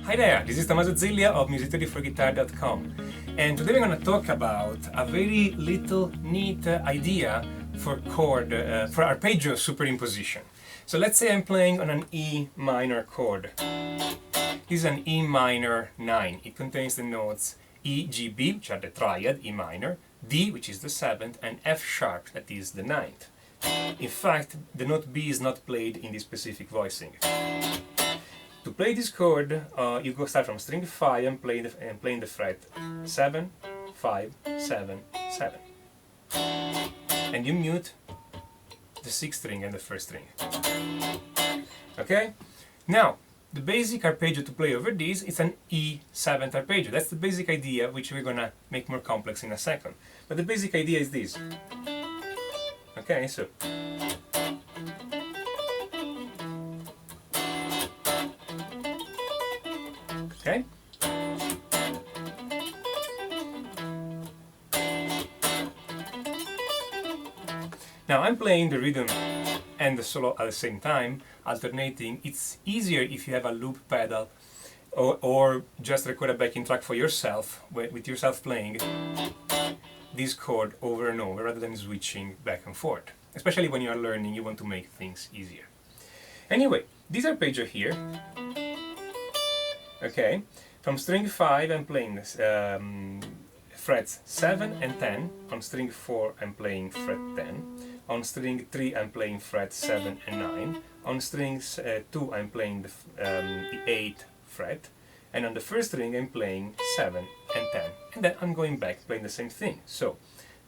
Hi there, this is Tommaso Ziglia of musictheoryforguitar.com, and today we're going to talk about a very little neat idea for for arpeggio superimposition. So let's say I'm playing on an E minor chord. This is an E minor 9. It contains the notes E, G, B, which are the triad, E minor, D, which is the 7th, and F sharp, that is the 9th. In fact, the note B is not played in this specific voicing. To play this chord, you go start from string 5 and playing the fret 7, 5, 7, 7. And you mute the 6th string and the 1st string. Okay? Now, the basic arpeggio to play over this is an E7th arpeggio. That's the basic idea, which we're gonna make more complex in a second. But the basic idea is this. Okay, so okay. Now I'm playing the rhythm and the solo at the same time, alternating. It's easier if you have a loop pedal or just record a backing track for yourself, with yourself playing this chord over and over rather than switching back and forth. Especially when you are learning, you want to make things easier. Anyway, this arpeggio here, okay, from string 5 I'm playing frets 7 and 10, on string 4 I'm playing fret 10, on string 3 I'm playing fret 7 and 9, on string 2 I'm playing the 8th fret, and on the 1st string I'm playing 7 and 10, and then I'm going back playing the same thing. So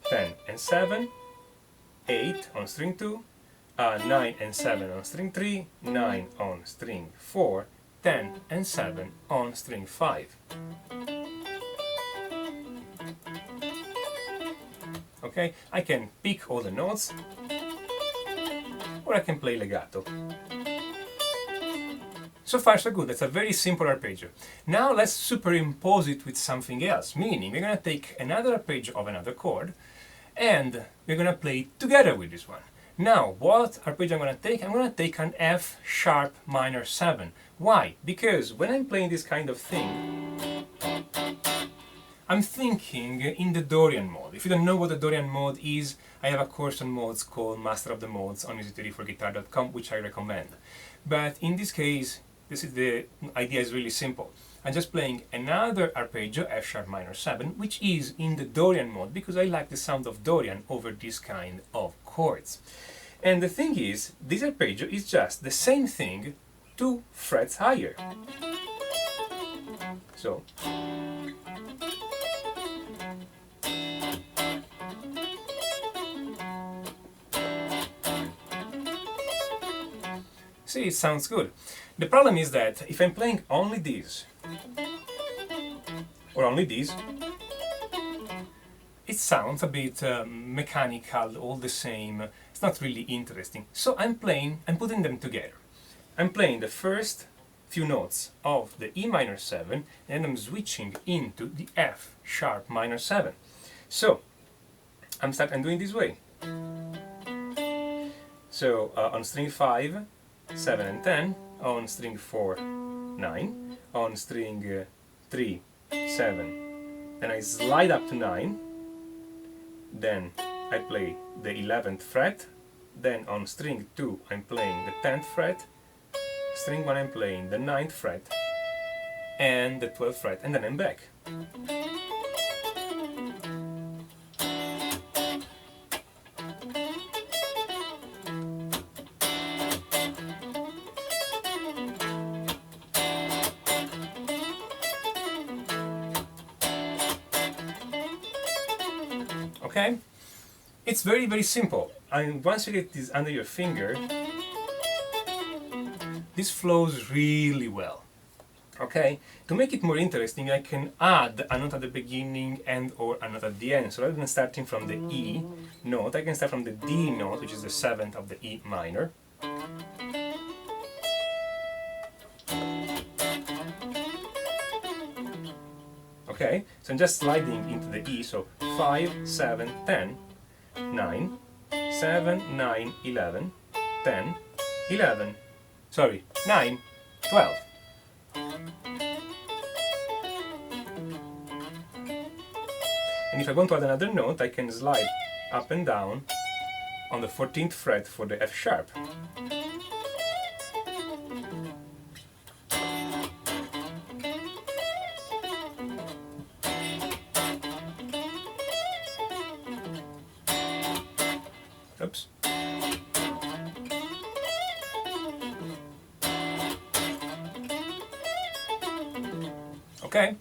10 and 7, 8 on string 2, 9 and 7 on string 3, 9 on string 4, 10 and 7 on string 5. Okay, I can pick all the notes, or I can play legato. So far so good, that's a very simple arpeggio. Now let's superimpose it with something else, meaning we're going to take another arpeggio of another chord, and we're going to play it together with this one. Now, what arpeggio I'm going to take? I'm going to take an F sharp minor 7. Why? Because when I'm playing this kind of thing, I'm thinking in the Dorian mode. If you don't know what the Dorian mode is, I have a course on modes called Master of the Modes on musictheoryforguitar.com, which I recommend. But in this case, the idea is really simple. I'm just playing another arpeggio, F sharp minor 7, which is in the Dorian mode because I like the sound of Dorian over this kind of chords. And the thing is, this arpeggio is just the same thing 2 frets higher. So see, it sounds good. The problem is that if I'm playing only this, or only this, it sounds a bit mechanical, all the same. It's not really interesting. So I'm putting them together. I'm playing the first few notes of the E minor 7, and I'm switching into the F sharp minor 7. So I'm doing this way. So on string 5, 7 and 10, on string 4, 9, on string 3, 7, then I slide up to 9, then I play the 11th fret, then on string 2 I'm playing the 10th fret, string 1 I'm playing the 9th fret, and the 12th fret, and then I'm back. Okay? It's very, very simple. And once you get this under your finger, this flows really well. Okay? To make it more interesting, I can add a note at the beginning and or a note at the end. So rather than starting from the E note, I can start from the D note, which is the 7th of the E minor. Okay? So I'm just sliding into the E, so 5, 7, 10, 9, 7, 9, 11, 10, 11, sorry, 9, 12. And if I want to add another note, I can slide up and down on the 14th fret for the F sharp. Oops. Okay.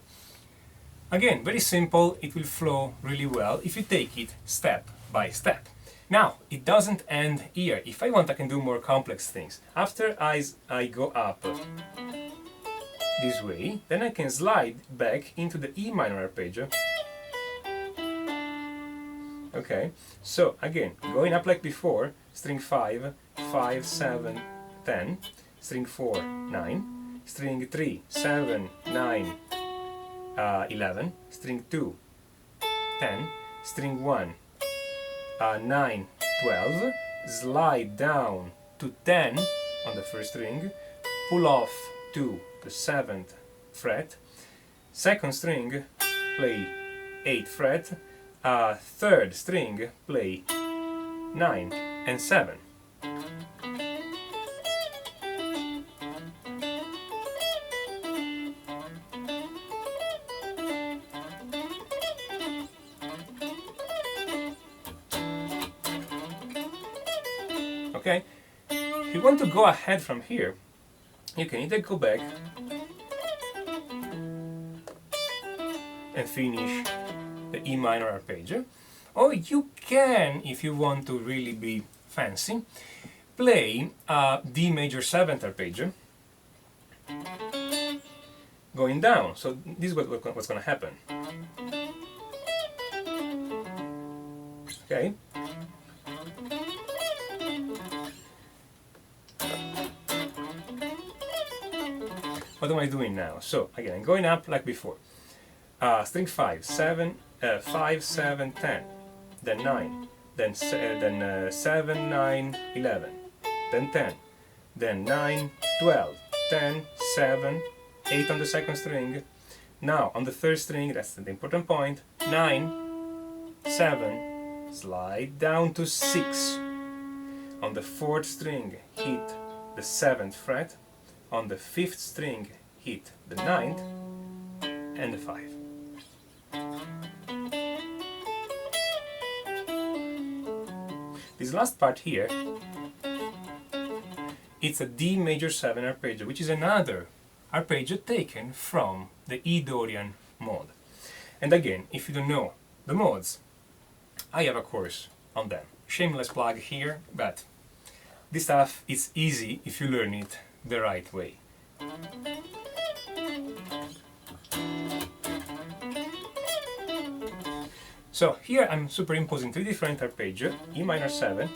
Again, very simple, it will flow really well if you take it step by step. Now, it doesn't end here. If I want, I can do more complex things. After I go up this way, then I can slide back into the E minor arpeggio. Okay, so again, going up like before, string 5, 5, 7, 10, string 4, 9, string 3, 7, 9, 11, string 2, 10, string 1, 9, 12, slide down to 10 on the first string, pull off to the 7th fret, second string, play 8th fret, third string, play 9 and 7. Okay, if you want to go ahead from here, you can either go back and finish the E minor arpeggio, or you can, if you want to really be fancy, play D major 7th arpeggio going down. So this is what's going to happen. Okay. What am I doing now? So again, I'm going up like before. String 5, 7, 5, 7, 10, then 9, then 7, 9, 11, then 10, then 9, 12, 10, 7, 8 on the second string. Now on the third string, that's the important point, 9, 7, slide down to 6. On the fourth string, hit the 7th fret. On the 5th string, hit the 9th and the 5. This last part here, it's a D major 7 arpeggio, which is another arpeggio taken from the E Dorian mode. And again, if you don't know the modes, I have a course on them. Shameless plug here, but this stuff is easy if you learn it the right way. So here I'm superimposing 3 different arpeggio, E minor 7,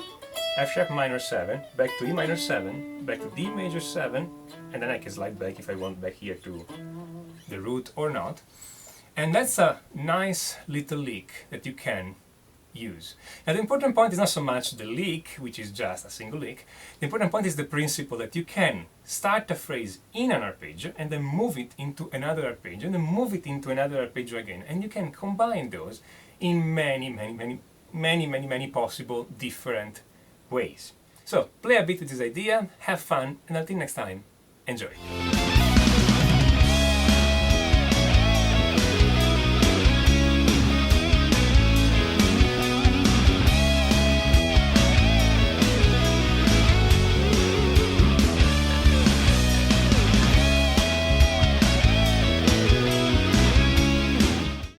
F sharp minor 7, back to E minor 7, back to D major 7, and then I can slide back if I want back here to the root or not. And that's a nice little lick that you can use. Now the important point is not so much the lick, which is just a single lick. The important point is the principle that you can start a phrase in an arpeggio and then move it into another arpeggio and then move it into another arpeggio again, and you can combine those in many possible different ways. So play a bit with this idea, have fun, and until next time, enjoy.